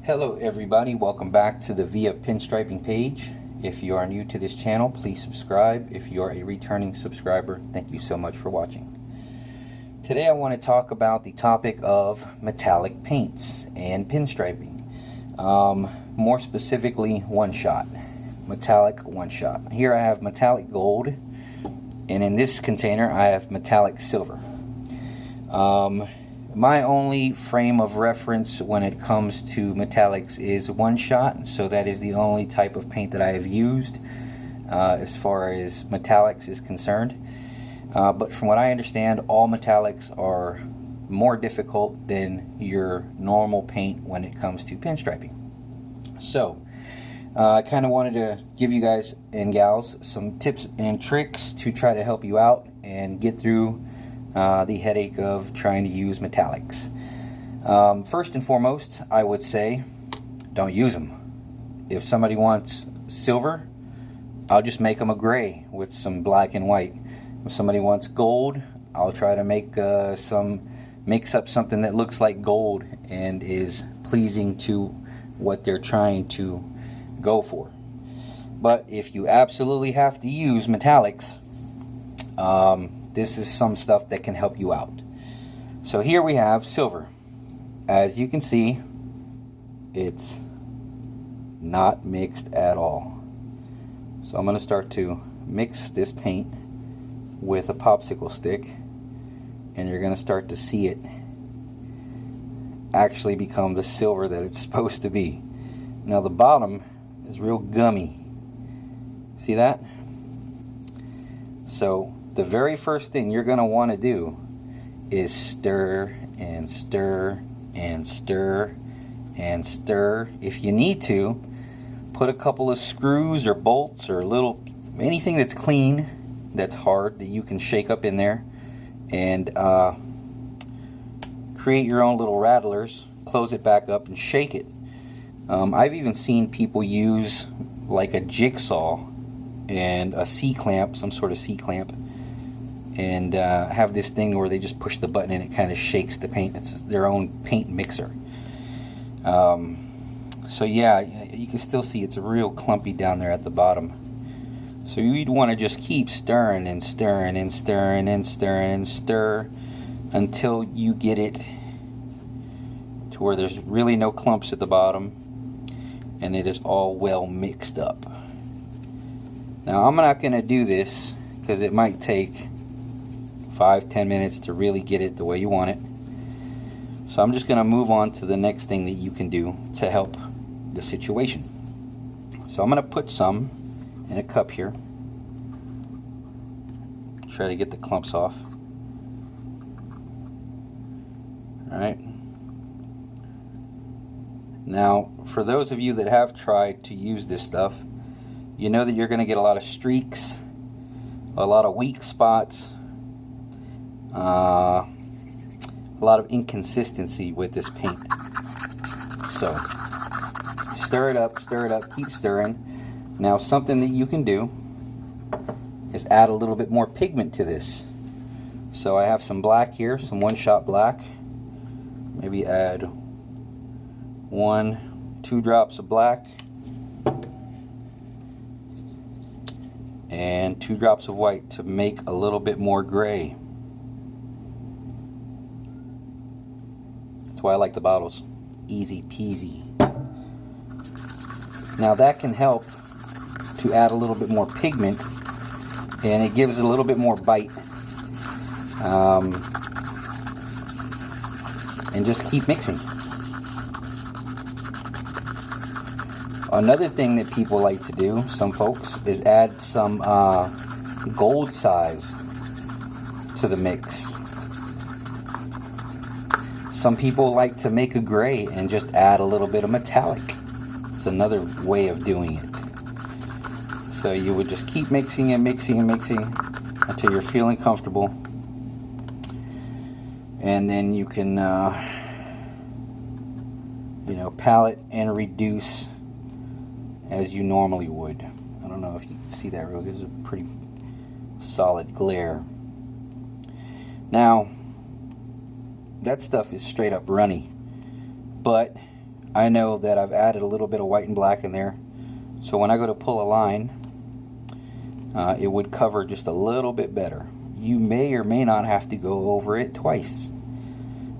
Hello everybody, welcome back to the Via Pinstriping page. If you are new to this channel, please subscribe. If you are a returning subscriber, thank you so much for watching. Today I want to talk about the topic of metallic paints and pinstriping. More specifically, one-shot. Metallic one-shot. Here I have metallic gold, and in this container I have metallic silver. My only frame of reference when it comes to metallics is one shot, so that is the only type of paint that I have used as far as metallics is concerned. But from what I understand, all metallics are more difficult than your normal paint when it comes to pinstriping. So I kind of wanted to give you guys and gals some tips and tricks to try to help you out and get through the headache of trying to use metallics. First and foremost, I would say don't use them. If somebody wants silver, I'll just make them a gray with some black and white. If somebody wants gold, I'll try to mix up something that looks like gold and is pleasing to what they're trying to go for. But if you absolutely have to use metallics, this is some stuff that can help you out. So here we have silver. As you can see, it's not mixed at all. So I'm going to start to mix this paint with a popsicle stick, and you're going to start to see it actually become the silver that it's supposed to be. Now the bottom is real gummy. See that? So the very first thing you're going to want to do is stir and stir and stir and stir. If you need to, put a couple of screws or bolts or anything that's clean, that's hard, that you can shake up in there, and create your own little rattlers, close it back up and shake it. I've even seen people use like a jigsaw and a C-clamp, some sort of C-clamp, and have this thing where they just push the button and it kind of shakes the paint. It's their own paint mixer. So yeah, you can still see it's real clumpy down there at the bottom. So you'd want to just keep stirring and stirring and stirring and stirring and stir until you get it to where there's really no clumps at the bottom and it is all well mixed up. Now I'm not going to do this because it might take 5-10 minutes to really get it the way you want it. So I'm just going to move on to the next thing that you can do to help the situation. So I'm going to put some in a cup here. Try to get the clumps off. Alright. Now, for those of you that have tried to use this stuff, you know that you're going to get a lot of streaks, a lot of weak spots, a lot of inconsistency with this paint. So stir it up, keep stirring. Now something that you can do is add a little bit more pigment to this. So I have some black here, some one-shot black. Maybe add 1-2 drops of black and 2 drops of white to make a little bit more gray. That's why I like the bottles. Easy peasy. Now that can help to add a little bit more pigment, and it gives it a little bit more bite. And just keep mixing. Another thing that people like to do, some folks, is add some gold size to the mix. Some people like to make a gray and just add a little bit of metallic. It's another way of doing it. So you would just keep mixing and mixing and mixing until you're feeling comfortable. And then you can, palette and reduce as you normally would. I don't know if you can see that real good. It's a pretty solid glare. Now, that stuff is straight up runny, but I know that I've added a little bit of white and black in there, so when I go to pull a line, it would cover just a little bit better. You may or may not have to go over it twice.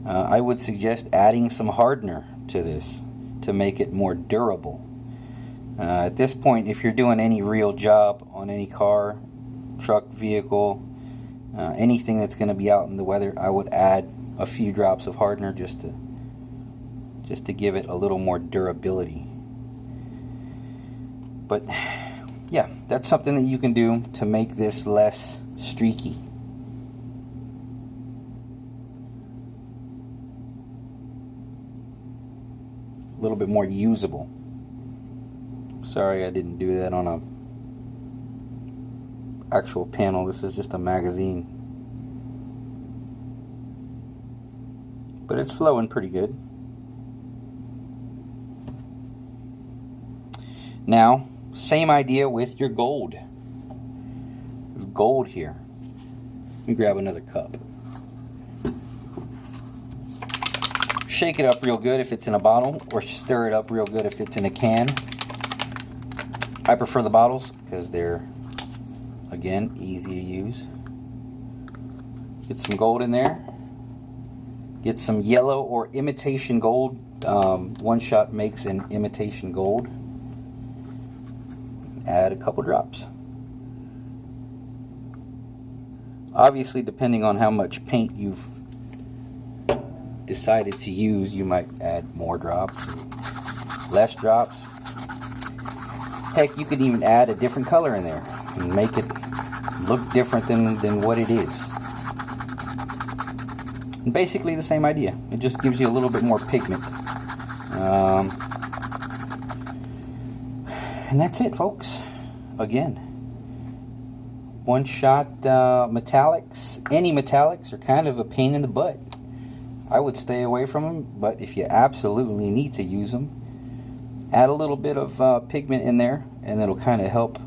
I would suggest adding some hardener to this to make it more durable. At this point, if you're doing any real job on any car, truck, vehicle, anything that's going to be out in the weather, I would add a few drops of hardener just to give it a little more durability. But yeah, that's something that you can do to make this less streaky. A little bit more usable. Sorry I didn't do that on a actual panel. This is just a magazine. But it's flowing pretty good. Now, same idea with your gold. There's gold here. Let me grab another cup. Shake it up real good if it's in a bottle, or stir it up real good if it's in a can. I prefer the bottles because they're, again, easy to use. Get some gold in there. Get some yellow or imitation gold. One Shot makes an imitation gold. Add a couple drops. Obviously, depending on how much paint you've decided to use, you might add more drops, less drops. Heck, you could even add a different color in there and make it look different than what it is. And basically the same idea. It just gives you a little bit more pigment. And that's it, folks. Again, One Shot metallics, any metallics are kind of a pain in the butt. I would stay away from them, but if you absolutely need to use them, add a little bit of pigment in there, and it'll kind of help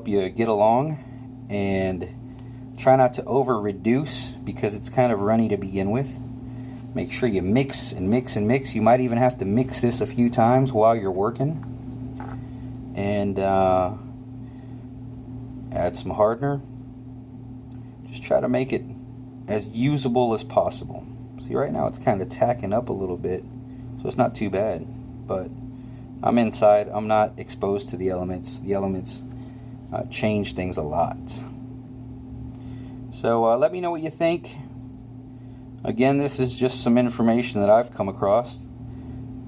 you get along. And try not to over reduce because it's kind of runny to begin with. Make sure you mix and mix and mix. You might even have to mix this a few times while you're working. And add some hardener. Just try to make it as usable as possible. See, right now it's kind of tacking up a little bit, so it's not too bad. But I'm inside. I'm not exposed to the elements. The elements change things a lot. So let me know what you think. Again, this is just some information that I've come across.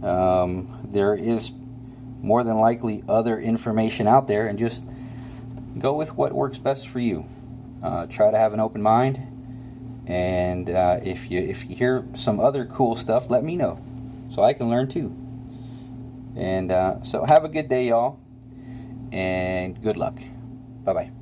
There is more than likely other information out there, and just go with what works best for you. Try to have an open mind, and if you hear some other cool stuff, let me know so I can learn too. And so have a good day, y'all, and good luck. Bye-bye.